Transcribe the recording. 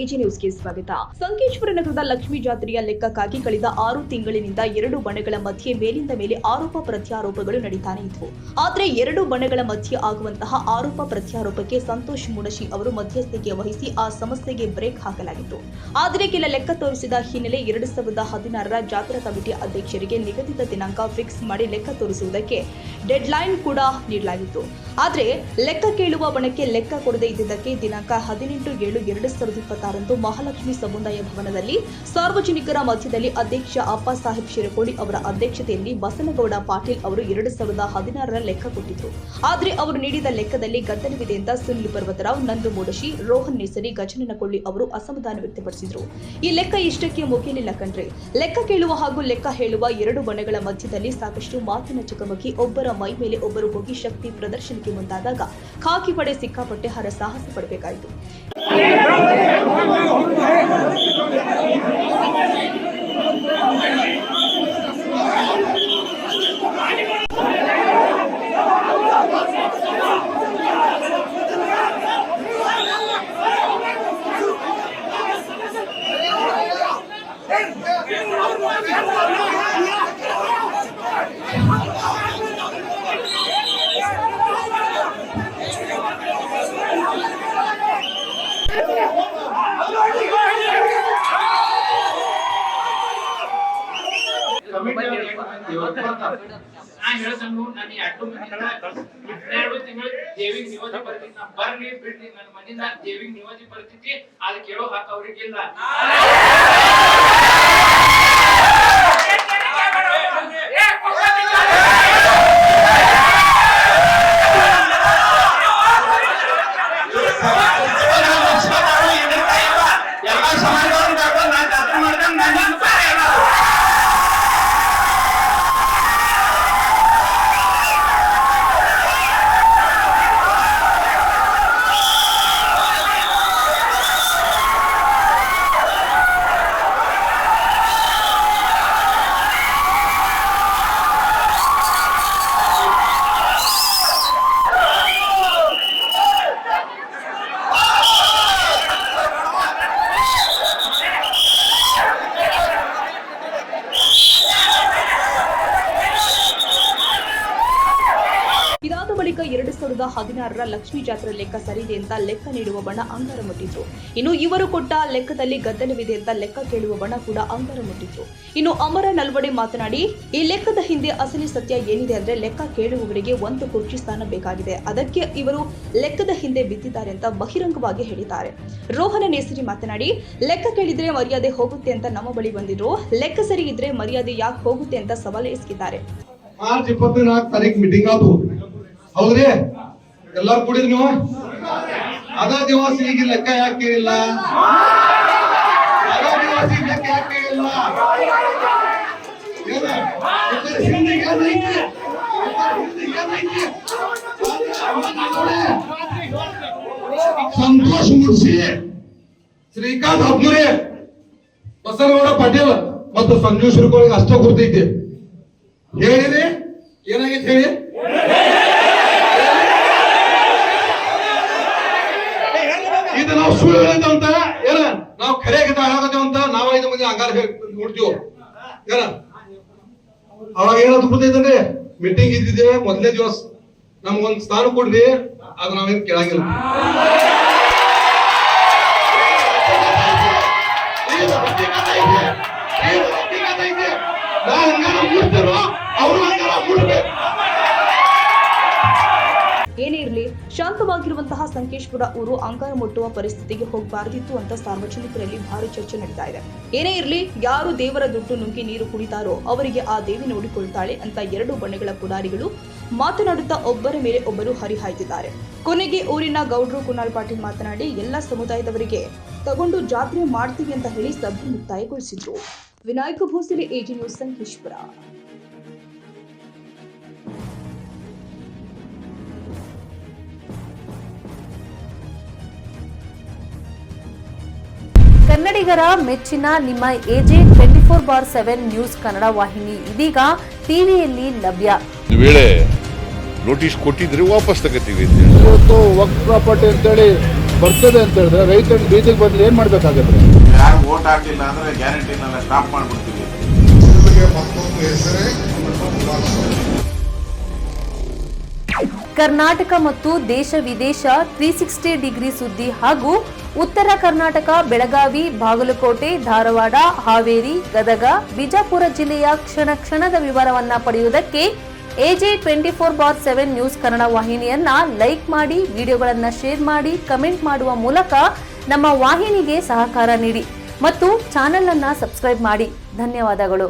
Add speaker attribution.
Speaker 1: AG ನ್ಯೂಸ್ಗೆ ಸ್ವಾಗತ. ಸಂಕೇಶ್ವರ ನಗರದ ಲಕ್ಷ್ಮೀ ಜಾತ್ರೆಯ ಲೆಕ್ಕಕ್ಕಾಗಿ ಕಳೆದ 6 ತಿಂಗಳಿನಿಂದ 2 ಬಣಗಳ ಮಧ್ಯೆ ಮೇಲಿಂದ ಮೇಲೆ ಆರೋಪ ಪ್ರತ್ಯಾರೋಪಗಳು ನಡೀತಾನೆ ಇದ್ವು. ಆದರೆ 2 ಬಣಗಳ ಮಧ್ಯೆ ಆಗುವಂತಹ ಆರೋಪ ಪ್ರತ್ಯಾರೋಪಕ್ಕೆ ಸಂತೋಷ್ ಮುಡಶಿ ಅವರು ಮಧ್ಯಸ್ಥಿಕೆ ವಹಿಸಿ ಆ ಸಮಸ್ಯೆಗೆ ಬ್ರೇಕ್ ಹಾಕಲಾಗಿತ್ತು. ಆದರೆ ಕೆಲ ಲೆಕ್ಕ ತೋರಿಸಿದ ಹಿನ್ನೆಲೆ 2016ರ ಜಾತ್ರಾ ಕಮಿಟಿ ಅಧ್ಯಕ್ಷರಿಗೆ ನಿಗದಿತ ದಿನಾಂಕ ಫಿಕ್ಸ್ ಮಾಡಿ ಲೆಕ್ಕ ತೋರಿಸುವುದಕ್ಕೆ ಡೆಡ್ಲೈನ್ ಕೂಡ ನೀಡಲಾಗಿತ್ತು. ಆದರೆ ಲೆಕ್ಕ ಕೇಳುವ ಬಣಕ್ಕೆ ಲೆಕ್ಕ ಕೊಡದೇ ಇದ್ದಿದ್ದಕ್ಕೆ ದಿನಾಂಕ 18/7/2026 ಮಹಾಲಕ್ಷ್ಮಿ ಸಮುದಾಯ ಭವನದಲ್ಲಿ ಸಾರ್ವಜನಿಕರ ಮಧ್ಯದಲ್ಲಿ ಅಧ್ಯಕ್ಷ ಅಪ್ಪ ಸಾಹೇಬ್ ಶಿರಕೋಡಿ ಅವರ ಅಧ್ಯಕ್ಷತೆಯಲ್ಲಿ ಬಸನಗೌಡ ಪಾಟೀಲ್ ಅವರು 2016ರ ಲೆಕ್ಕ ಕೊಟ್ಟಿದ್ರು. ಆದರೆ ಅವರು ನೀಡಿದ ಲೆಕ್ಕದಲ್ಲಿ ಗದ್ದಲವಿದೆ ಅಂತ ಸುನಿಲ್ ಪರ್ವತರಾವ್, ನಂದು ಮೂಡಶಿ, ರೋಹನ್ ನೇಸರಿ, ಗಜನನ ಕೊಳ್ಳಿ ಅವರು ಅಸಮಾಧಾನ ವ್ಯಕ್ತಪಡಿಸಿದ್ರು. ಈ ಲೆಕ್ಕ ಇಷ್ಟಕ್ಕೆ ಮುಗಿಯಲಿಲ್ಲ ಕಣ್ರಿ. ಲೆಕ್ಕ ಕೇಳುವ ಹಾಗೂ ಲೆಕ್ಕ ಹೇಳುವ 2 ಬಣಗಳ ಮಧ್ಯದಲ್ಲಿ ಸಾಕಷ್ಟು ಮಾತಿನ ಚಕಮಕಿ, ಒಬ್ಬರ ಮೈ ಮೇಲೆ ಒಬ್ಬರು ಹೋಗಿ ಶಕ್ತಿ ಪ್ರದರ್ಶನಕ್ಕೆ ಮುಂದಾದಾಗ ಖಾಕಿ ಪಡೆ ಸಿಕ್ಕಾಪಟ್ಟೆ ಹರಸಾಹಸ ಪಡಬೇಕಾಯಿತು.
Speaker 2: ದೇವಿಗೆ ನಿಯೋಜಿ ಬರ್ತೀನಿ, ನಾ ಬರ್ಲಿ ಬಿಡ್ಲಿ ನನ್ನ ಮನೆಯಿಂದ ದೇವಿಗೆ ನಿಯೋಜಿ ಬರ್ತಿದ್ದಿ, ಅದು ಕೇಳೋ ಹಾಕ ಅವ್ರಿಗಿಲ್ಲ. ಇದಾದ ಬಳಿಕ 2016ರ ಲಕ್ಷ್ಮೀ ಜಾತ್ರಾ ಲೆಕ್ಕ ಸರಿದೆ ಅಂತ ಲೆಕ್ಕ ನೀಡುವ ಬಣ ಅಂಗಾರ ಮುಟ್ಟಿದ್ರು. ಇನ್ನು ಇವರು ಕೊಟ್ಟ ಲೆಕ್ಕದಲ್ಲಿ ಗದ್ದಲವಿದೆ ಅಂತ ಲೆಕ್ಕ ಕೇಳುವ ಬಣ ಕೂಡ ಅಂಗಾರ ಮುಟ್ಟಿದ್ರು. ಇನ್ನು ಅಮರ ನಲ್ವಡೆ ಮಾತನಾಡಿ, ಈ ಲೆಕ್ಕದ ಹಿಂದೆ ಅಸಲಿ ಸತ್ಯ ಏನಿದೆ ಅಂದ್ರೆ ಲೆಕ್ಕ ಕೇಳುವವರಿಗೆ 1 ಕುರ್ಚಿ ಸ್ಥಾನ ಬೇಕಾಗಿದೆ, ಅದಕ್ಕೆ ಇವರು ಲೆಕ್ಕದ ಹಿಂದೆ ಬಿದ್ದಿದ್ದಾರೆ ಅಂತ ಬಹಿರಂಗವಾಗಿ ಹೇಳಿದ್ದಾರೆ. ರೋಹನ ನೇಸರಿ ಮಾತನಾಡಿ, ಲೆಕ್ಕ ಕೇಳಿದ್ರೆ ಮರ್ಯಾದೆ ಹೋಗುತ್ತೆ ಅಂತ ನಮ್ಮ ಬಳಿ ಬಂದಿದ್ರು, ಲೆಕ್ಕ ಸರಿ ಇದ್ರೆ ಮರ್ಯಾದೆ ಯಾಕೆ ಹೋಗುತ್ತೆ ಅಂತ ಸವಾಲು ಎಸಗಿದ್ದಾರೆ.
Speaker 3: ಮಾರ್ಚ್ 24 ತಾರೀಕು ಮೀಟಿಂಗ್ ಆದವು, ಹೌದ್ರಿ? ಎಲ್ಲಾರು ಕೂಡಿದ್ರಿ ನೀವು? ಅದ ದಿವಸ ಈಗ ಲೆಕ್ಕ ಯಾಕೆ ಕೇಳಿಲ್ಲ? ಅದ ದಿವಸ ಈಗ ಲೆಕ್ಕ ಯಾಕೆ ಕೇಳಿಲ್ಲ? ಸಂತೋಷ್ ಮುಡ್ಸಿ, ಶ್ರೀಕಾಂತ್ ಹಬ್ನೂರಿ, ಬಸನಗೌಡ ಪಾಟೀಲ್ ಮತ್ತು ಸಂಜು ಶಿರಕೋಳಿಗೆ ಅಷ್ಟ ಗುರ್ತೈತಿ. ಹೇಳಿರಿ ಏನಾಗೈತಿ ಹೇಳಿ? ಇದು ನಾವು ಸುಳ್ಳು ಹೇಳಿದಂತ ಏನ ನಾವು ಖರೆಯಾಗಿ ಹಾಕತ್ತೇವ ಅಂತ ನಾವ್ 5 ಮಂದಿ ಅಂಗಾರ ನೋಡ್ತೀವಿ ಏನ. ಅವಾಗ ಏನಾದ್ರು ಗೊತ್ತೈತಂದ್ರೆ ಮೀಟಿಂಗ್ ಇದ್ದಿದೆ ಮೊದಲನೇ ದಿವಸ ನಮ್ಗೊಂದ್ ಸ್ಥಾನ ಕೊಡ್ರಿ, ಅದು ನಾವೇನ್ ಕೇಳಂಗಿಲ್ಲ. ನಾವು ಅಂಗಾರ ಮುಡ್ತಿರೋ ಅವರು ಅಂಗಾರ ಮುಡ್ಬೇಕು.
Speaker 1: ಏನೇ ಇರಲಿ, ಶಾಂತವಾಗಿರುವಂತಹ ಸಂಕೇಶ್ವರ ಊರು ಅಂಗಾರ ಮುಟ್ಟುವ ಪರಿಸ್ಥಿತಿಗೆ ಹೋಗಬಾರದಿತ್ತು ಅಂತ ಸಾರ್ವಜನಿಕರಲ್ಲಿ ಭಾರಿ ಚರ್ಚೆ ನಡೀತಾ ಇದೆ. ಏನೇ ಇರಲಿ, ಯಾರು ದೇವರ ದುಡ್ಡು ನುಂಗಿ ನೀರು ಕುಡಿತಾರೋ ಅವರಿಗೆ ಆ ದೇವಿ ನೋಡಿಕೊಳ್ತಾಳೆ ಅಂತ 2 ಬಣಗಳ ಪುಡಾರಿಗಳು ಮಾತನಾಡುತ್ತಾ ಒಬ್ಬರ ಮೇಲೆ ಒಬ್ಬರು ಹರಿಹಾಯ್ದಿದ್ದಾರೆ. ಕೊನೆಗೆ ಊರಿನ ಗೌಡ್ರು ಕುನಾಲ್ ಪಾಟೀಲ್ ಮಾತನಾಡಿ, ಎಲ್ಲ ಸಮುದಾಯದವರಿಗೆ ತಗೊಂಡು ಜಾತ್ರೆ ಮಾಡ್ತೀವಿ ಅಂತ ಹೇಳಿ ಸಭೆ ಮುಕ್ತಾಯಗೊಳಿಸಿದ್ರು. Vinayak Bhosale, AG news, Sankeshwar.
Speaker 4: ಕನ್ನಡಿಗರ ಮೆಚ್ಚಿನ ನಿಮ್ಮ ಎಜೆ 24/7 ನ್ಯೂಸ್ ಕನ್ನಡ ವಾಹಿನಿ ಇದೀಗ ಟಿವಿಯಲ್ಲಿ ಲಭ್ಯ.
Speaker 5: ವೇಳೆ ನೋಟಿಸ್ ಕೊಟ್ಟಿದ್ರೆ ವಾಪಸ್ ತಗೋತೀವಿ.
Speaker 6: ಇವತ್ತು ವಕ್ಫ್ ಪ್ರಾಪರ್ಟಿ ಅಂತೇಳಿ
Speaker 5: ಬರ್ತದೆ ಅಂತ ಹೇಳಿದ್ರೆ ರೈತರು ಬೀದಿಗೆ ಬದಲು ಏನ್ ಮಾಡ್ಬೇಕಾಗತ್ತೆ?
Speaker 6: ಯಾರು ವೋಟ್ ಹಾಕಿಲ್ಲ ಅಂದ್ರೆ ಗ್ಯಾರಂಟಿನೆಲ್ಲ ಸ್ಟಾಪ್ ಮಾಡ್ಬಿಡ್ತೀವಿ.
Speaker 4: ಕರ್ನಾಟಕ ಮತ್ತು ದೇಶ ವಿದೇಶ 360 ಡಿಗ್ರಿ ಸುದ್ದಿ ಹಾಗೂ ಉತ್ತರ ಕರ್ನಾಟಕ, ಬೆಳಗಾವಿ, ಬಾಗಲಕೋಟೆ, ಧಾರವಾಡ, ಹಾವೇರಿ, ಗದಗ, ಬಿಜಾಪುರ ಜಿಲ್ಲೆಯ ಕ್ಷಣ ಕ್ಷಣದ ವಿವರವನ್ನ ಪಡೆಯುವುದಕ್ಕೆ AJ 24/7 ನ್ಯೂಸ್ ಕನ್ನಡ ವಾಹಿನಿಯನ್ನ ಲೈಕ್ ಮಾಡಿ, ವಿಡಿಯೋಗಳನ್ನ ಶೇರ್ ಮಾಡಿ, ಕಮೆಂಟ್ ಮಾಡುವ ಮೂಲಕ ನಮ್ಮ ವಾಹಿನಿಗೆ ಸಹಕಾರ ನೀಡಿ ಮತ್ತು ಚಾನೆಲ್ ಅನ್ನ ಸಬ್ಸ್ಕ್ರೈಬ್ ಮಾಡಿ. ಧನ್ಯವಾದಗಳು.